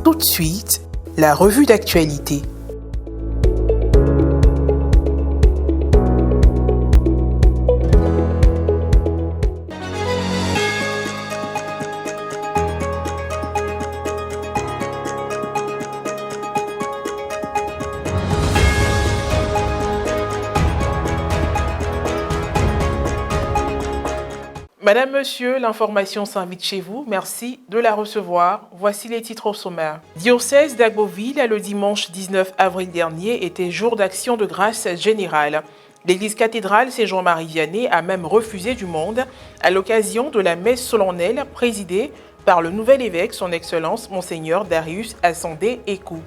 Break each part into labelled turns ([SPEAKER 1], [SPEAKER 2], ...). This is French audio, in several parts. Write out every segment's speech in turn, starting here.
[SPEAKER 1] tout de suite la revue d'actualité. Madame, Monsieur, l'information s'invite chez vous. Merci de la recevoir. Voici les titres au sommaire. Diocèse d'Agboville, le dimanche 19 avril dernier, était jour d'action de grâce générale. L'église cathédrale Saint-Jean-Marie Vianney a même refusé du monde à l'occasion de la messe solennelle présidée par le nouvel évêque, son Excellence, Monseigneur Darius Assandé Ekou.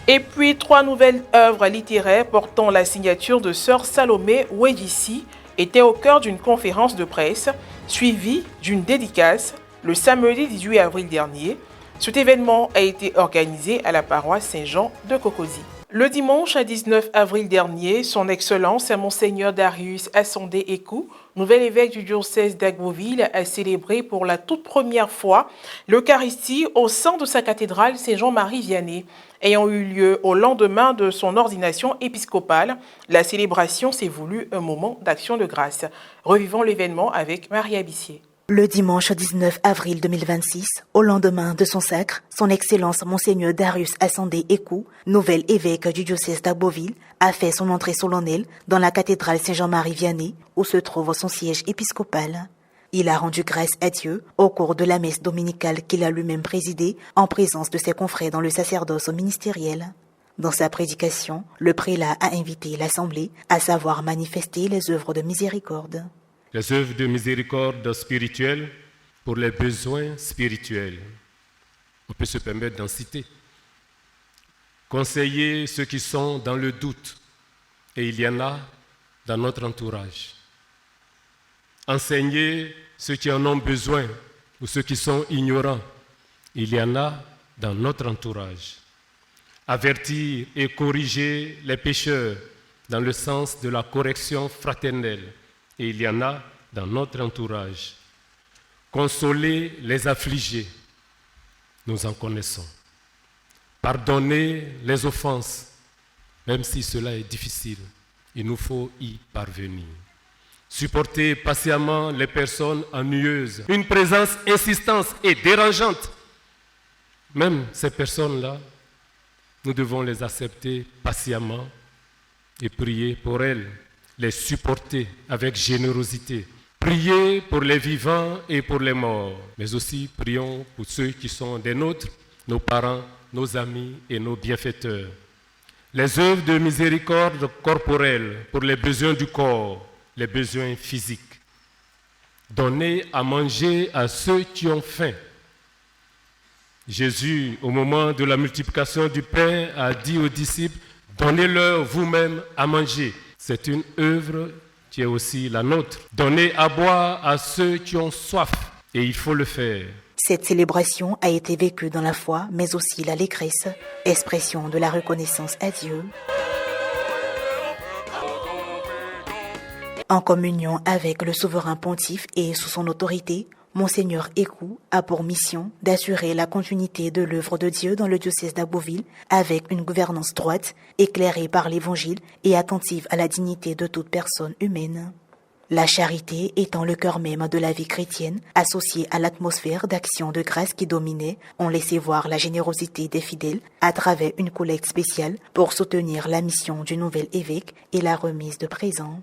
[SPEAKER 1] Et puis, 3 nouvelles œuvres littéraires portant la signature de Sœur Salomé Ouedici étaient au cœur d'une conférence de presse suivie d'une dédicace le samedi 18 avril dernier. Cet événement a été organisé à la paroisse Saint-Jean de Cocody. Le dimanche 19 avril dernier, son Excellence Monseigneur Darius Assandé Ekou, nouvel évêque du diocèse d'Agboville, a célébré pour la toute première fois l'Eucharistie au sein de sa cathédrale Saint-Jean-Marie Vianney. Ayant eu lieu au lendemain de son ordination épiscopale, la célébration s'est voulue un moment d'action de grâce. Revivons l'événement avec Maria Bissier.
[SPEAKER 2] Le dimanche 19 avril 2026, au lendemain de son sacre, son Excellence Monseigneur Darius Assandé Ekou, nouvel évêque du diocèse d'Agboville, a fait son entrée solennelle dans la cathédrale Saint-Jean-Marie Vianney, où se trouve son siège épiscopal. Il a rendu grâce à Dieu au cours de la messe dominicale qu'il a lui-même présidée en présence de ses confrères dans le sacerdoce ministériel. Dans sa prédication, le prélat a invité l'Assemblée à savoir manifester les œuvres de miséricorde.
[SPEAKER 3] Les œuvres de miséricorde spirituelle pour les besoins spirituels. On peut se permettre d'en citer. Conseiller ceux qui sont dans le doute, et il y en a dans notre entourage. Enseigner ceux qui en ont besoin ou ceux qui sont ignorants, il y en a dans notre entourage. Avertir et corriger les pécheurs dans le sens de la correction fraternelle, et il y en a dans notre entourage. Consoler les affligés, nous en connaissons. Pardonner les offenses, même si cela est difficile, il nous faut y parvenir. Supporter patiemment les personnes ennuyeuses, une présence insistante et dérangeante. Même ces personnes-là, nous devons les accepter patiemment et prier pour elles, les supporter avec générosité. Prier pour les vivants et pour les morts, mais aussi prions pour ceux qui sont des nôtres, nos parents, nos amis et nos bienfaiteurs. Les œuvres de miséricorde corporelle pour les besoins du corps, les besoins physiques. Donner à manger à ceux qui ont faim. Jésus, au moment de la multiplication du pain, a dit aux disciples, « Donnez-leur vous-même à manger ». C'est une œuvre qui est aussi la nôtre. Donner à boire à ceux qui ont soif, et il faut le faire.
[SPEAKER 2] Cette célébration a été vécue dans la foi, mais aussi l'allégresse, expression de la reconnaissance à Dieu. En communion avec le souverain pontife et sous son autorité, Monseigneur Ekou a pour mission d'assurer la continuité de l'œuvre de Dieu dans le diocèse d'Agboville avec une gouvernance droite, éclairée par l'Évangile et attentive à la dignité de toute personne humaine. La charité étant le cœur même de la vie chrétienne, associée à l'atmosphère d'action de grâce qui dominait, on laissait voir la générosité des fidèles à travers une collecte spéciale pour soutenir la mission du nouvel évêque et la remise de présents.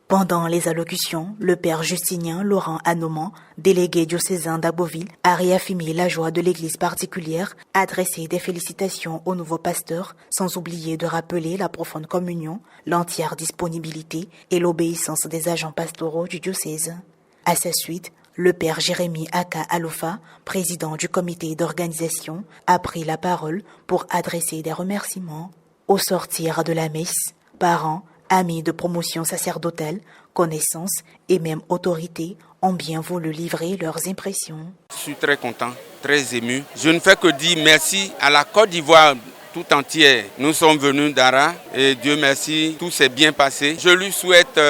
[SPEAKER 2] Pendant les allocutions, le père Justinien Laurent Anoman, délégué diocésain d'Agboville, a réaffirmé la joie de l'église particulière, adressé des félicitations au nouveau pasteur, sans oublier de rappeler la profonde communion, l'entière disponibilité et l'obéissance des agents pastoraux du diocèse. À sa suite, le père Jérémy Aka Alofa, président du comité d'organisation, a pris la parole pour adresser des remerciements. Au sortir de la messe, parents, amis de promotion sacerdotale, connaissances et même autorités ont bien voulu livrer leurs impressions.
[SPEAKER 4] Je suis très content, très ému. Je ne fais que dire merci à la Côte d'Ivoire tout entière. Nous sommes venus d'Ara et Dieu merci, tout s'est bien passé. Je lui souhaite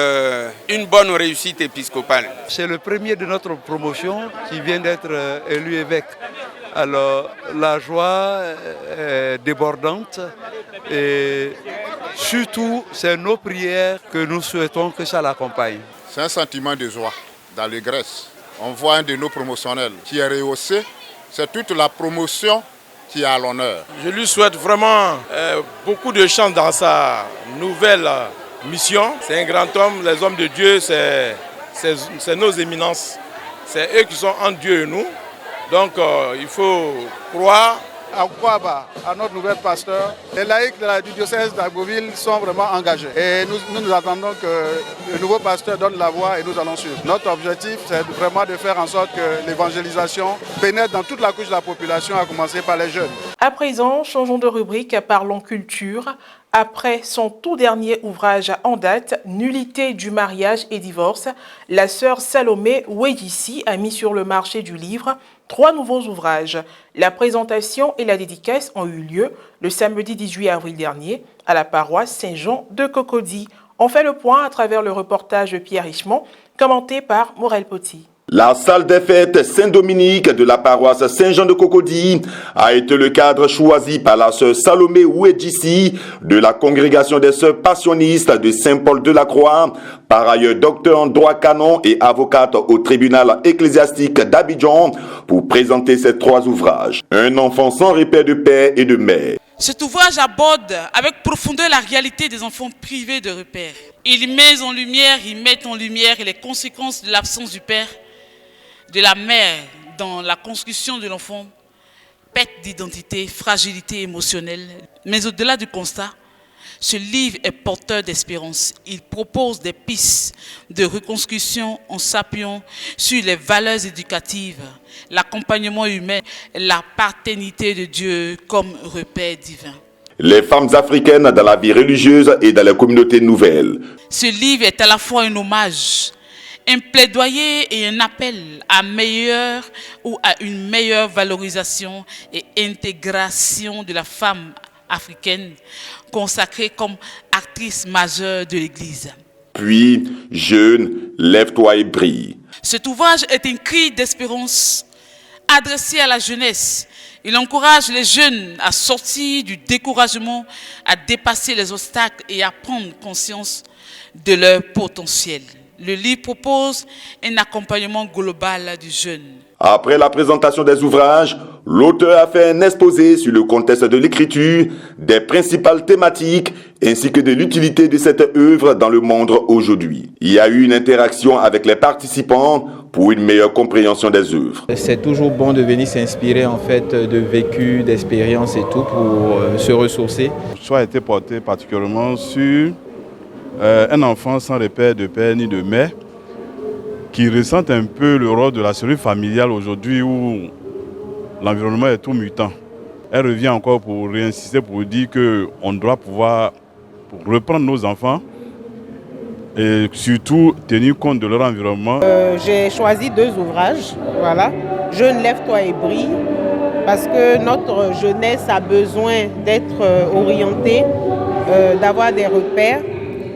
[SPEAKER 4] une bonne réussite épiscopale.
[SPEAKER 5] C'est le premier de notre promotion qui vient d'être élu évêque. Alors, la joie est débordante et surtout, c'est nos prières que nous souhaitons que ça l'accompagne.
[SPEAKER 6] C'est un sentiment de joie, d'allégresse. On voit un de nos promotionnels qui est rehaussé. C'est toute la promotion qui est à l'honneur.
[SPEAKER 7] Je lui souhaite vraiment beaucoup de chance dans sa nouvelle mission. C'est un grand homme. Les hommes de Dieu, c'est nos éminences. C'est eux qui sont entre Dieu et nous. Donc il faut croire.
[SPEAKER 8] À Kwaba, à notre nouvel pasteur, les laïcs du diocèse d'Agboville sont vraiment engagés. Et nous attendons que le nouveau pasteur donne la voie et nous allons suivre. Notre objectif, c'est vraiment de faire en sorte que l'évangélisation pénètre dans toute la couche de la population, à commencer par les jeunes.
[SPEAKER 1] À présent, changeons de rubrique, parlons culture. Après son tout dernier ouvrage en date, Nullité du mariage et divorce, la sœur Salomé Ouedjissi a mis sur le marché du livre 3 nouveaux ouvrages. La présentation et la dédicace ont eu lieu le samedi 18 avril dernier à la paroisse Saint-Jean de Cocody. On fait le point à travers le reportage de Pierre Richemont, commenté par Morel Poti.
[SPEAKER 9] La salle des fêtes Saint-Dominique de la paroisse Saint-Jean de Cocody a été le cadre choisi par la sœur Salomé Ouedjissi de la congrégation des sœurs passionnistes de Saint-Paul-de-la-Croix, par ailleurs docteur en droit canon et avocate au tribunal ecclésiastique d'Abidjan, pour présenter ces 3 ouvrages. Un enfant sans repère de père et de mère.
[SPEAKER 10] Cet ouvrage aborde avec profondeur la réalité des enfants privés de repères. Il met en lumière les conséquences de l'absence du père, de la mère dans la construction de l'enfant, perte d'identité, fragilité émotionnelle. Mais au-delà du constat, ce livre est porteur d'espérance. Il propose des pistes de reconstruction en s'appuyant sur les valeurs éducatives, l'accompagnement humain, la paternité de Dieu comme repère divin.
[SPEAKER 9] Les femmes africaines dans la vie religieuse et dans les communautés nouvelles.
[SPEAKER 10] Ce livre est à la fois un hommage, un plaidoyer et un appel à une meilleure valorisation et intégration de la femme africaine, consacrée comme actrice majeure de l'Église.
[SPEAKER 9] Puis, jeune, lève-toi et brille.
[SPEAKER 10] Cet ouvrage est un cri d'espérance adressé à la jeunesse. Il encourage les jeunes à sortir du découragement, à dépasser les obstacles et à prendre conscience de leur potentiel. Le livre propose un accompagnement global du jeune.
[SPEAKER 9] Après la présentation des ouvrages, l'auteur a fait un exposé sur le contexte de l'écriture, des principales thématiques ainsi que de l'utilité de cette œuvre dans le monde aujourd'hui. Il y a eu une interaction avec les participants pour une meilleure compréhension des œuvres.
[SPEAKER 11] C'est toujours bon de venir s'inspirer en fait de vécu, d'expériences et tout pour se ressourcer.
[SPEAKER 12] Le choix a été porté particulièrement sur un enfant sans repère de père ni de mère, qui ressentent un peu le rôle de la cellule familiale aujourd'hui où l'environnement est tout mutant. Elle revient encore pour réinsister, pour dire qu'on doit pouvoir reprendre nos enfants et surtout tenir compte de leur environnement.
[SPEAKER 13] J'ai choisi 2 ouvrages, voilà. Jeune, lève-toi et brille, parce que notre jeunesse a besoin d'être orientée, d'avoir des repères.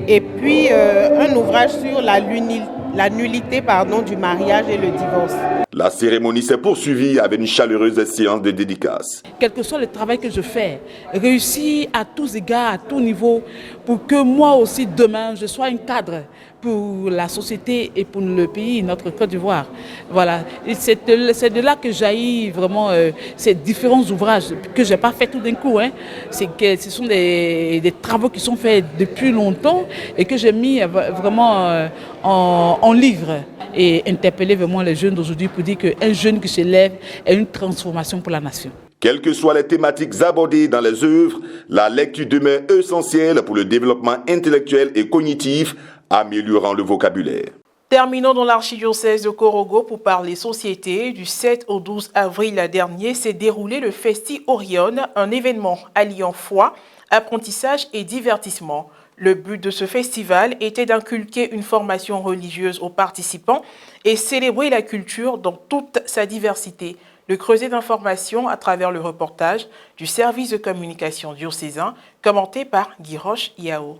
[SPEAKER 13] Et puis un ouvrage sur la nullité du mariage et le divorce.
[SPEAKER 9] La cérémonie s'est poursuivie avec une chaleureuse séance de dédicace.
[SPEAKER 14] Quel que soit le travail que je fais, réussir à tous égards, à tout niveau, pour que moi aussi demain je sois un cadre pour la société et pour le pays, notre Côte d'Ivoire. Voilà. C'est de là que jaillit vraiment ces différents ouvrages que je n'ai pas fait tout d'un coup. Ce sont des travaux qui sont faits depuis longtemps et que j'ai mis vraiment en livre et interpeller vraiment les jeunes d'aujourd'hui pour dire qu'un jeune qui se lève est une transformation pour la nation.
[SPEAKER 9] Quelles que soient les thématiques abordées dans les œuvres, la lecture demeure essentielle pour le développement intellectuel et cognitif, améliorant le vocabulaire.
[SPEAKER 1] Terminons dans l'archidiocèse de Korogo pour parler société. Du 7 au 12 avril dernier s'est déroulé le Festi Orion, un événement alliant foi, apprentissage et divertissement. Le but de ce festival était d'inculquer une formation religieuse aux participants et célébrer la culture dans toute sa diversité. Le creuset d'informations à travers le reportage du service de communication diocésain, commenté par Guy Roche Yao.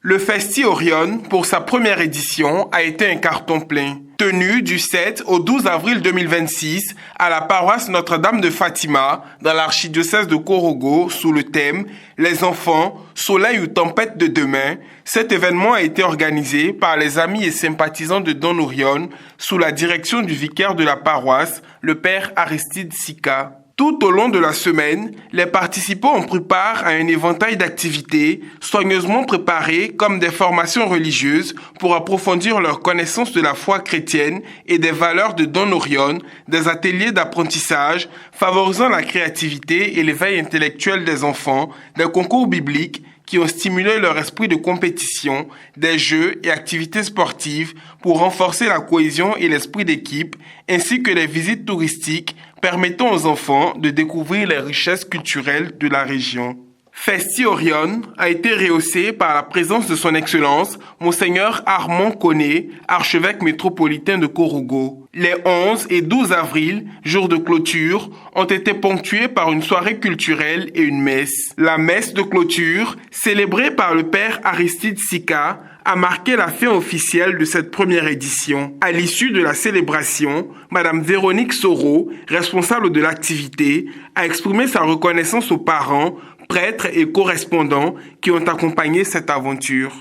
[SPEAKER 1] Le Festi Orion, pour sa première édition, a été un carton plein. Tenu du 7 au 12 avril 2026 à la paroisse Notre-Dame de Fatima, dans l'archidiocèse de Korogo, sous le thème « Les enfants, soleil ou tempête de demain », cet événement a été organisé par les amis et sympathisants de Don Orion sous la direction du vicaire de la paroisse, le père Aristide Sika. Tout au long de la semaine, les participants ont pris part à un éventail d'activités soigneusement préparées comme des formations religieuses pour approfondir leur connaissance de la foi chrétienne et des valeurs de Don Orion, des ateliers d'apprentissage favorisant la créativité et l'éveil intellectuel des enfants, des concours bibliques qui ont stimulé leur esprit de compétition, des jeux et activités sportives pour renforcer la cohésion et l'esprit d'équipe, ainsi que des visites touristiques permettant aux enfants de découvrir les richesses culturelles de la région. Festi Orion a été rehaussé par la présence de son Excellence, Monseigneur Armand Koné, archevêque métropolitain de Korogo. Les 11 et 12 avril, jours de clôture, ont été ponctués par une soirée culturelle et une messe. La messe de clôture, célébrée par le père Aristide Sika, a marqué la fin officielle de cette première édition. À l'issue de la célébration, Madame Véronique Soro, responsable de l'activité, a exprimé sa reconnaissance aux parents, prêtres et correspondants qui ont accompagné cette aventure.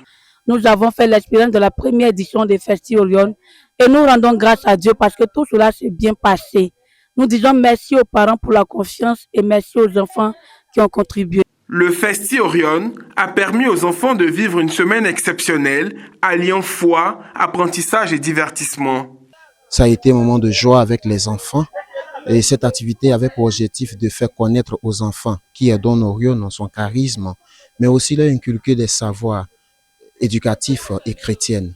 [SPEAKER 15] Nous avons fait l'expérience de la première édition des Festi Orion et nous rendons grâce à Dieu parce que tout cela s'est bien passé. Nous disons merci aux parents pour la confiance et merci aux enfants qui ont contribué.
[SPEAKER 1] Le Festi Orion a permis aux enfants de vivre une semaine exceptionnelle, alliant foi, apprentissage et divertissement.
[SPEAKER 16] Ça a été un moment de joie avec les enfants et cette activité avait pour objectif de faire connaître aux enfants qui est Don Orion, son charisme, mais aussi leur inculquer des savoirs éducatifs et chrétiens.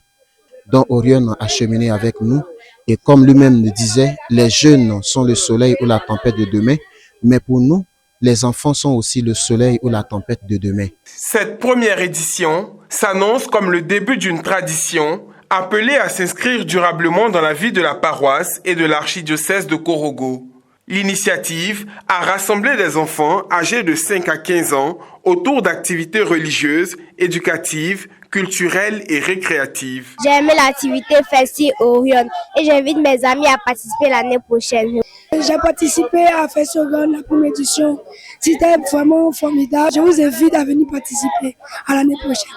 [SPEAKER 16] Don Orion a cheminé avec nous et comme lui-même le disait, les jeunes sont le soleil ou la tempête de demain, mais pour nous, les enfants sont aussi le soleil ou la tempête de demain.
[SPEAKER 1] Cette première édition s'annonce comme le début d'une tradition appelée à s'inscrire durablement dans la vie de la paroisse et de l'archidiocèse de Korogo. L'initiative a rassemblé des enfants âgés de 5 à 15 ans autour d'activités religieuses, éducatives, culturelles et récréatives.
[SPEAKER 17] J'ai aimé l'activité Festi Orion et j'invite mes amis à participer l'année prochaine.
[SPEAKER 18] J'ai participé à Festi Orion, la première édition. C'était vraiment formidable. Je vous invite à venir participer à l'année prochaine.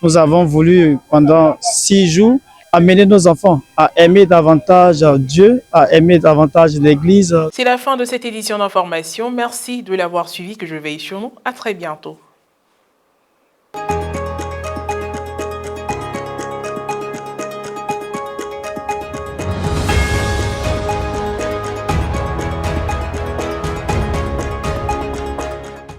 [SPEAKER 19] Nous avons voulu pendant 6 jours amener nos enfants à aimer davantage Dieu, à aimer davantage l'Église.
[SPEAKER 1] C'est la fin de cette édition d'information. Merci de l'avoir suivi, que je veille sur nous. À très bientôt.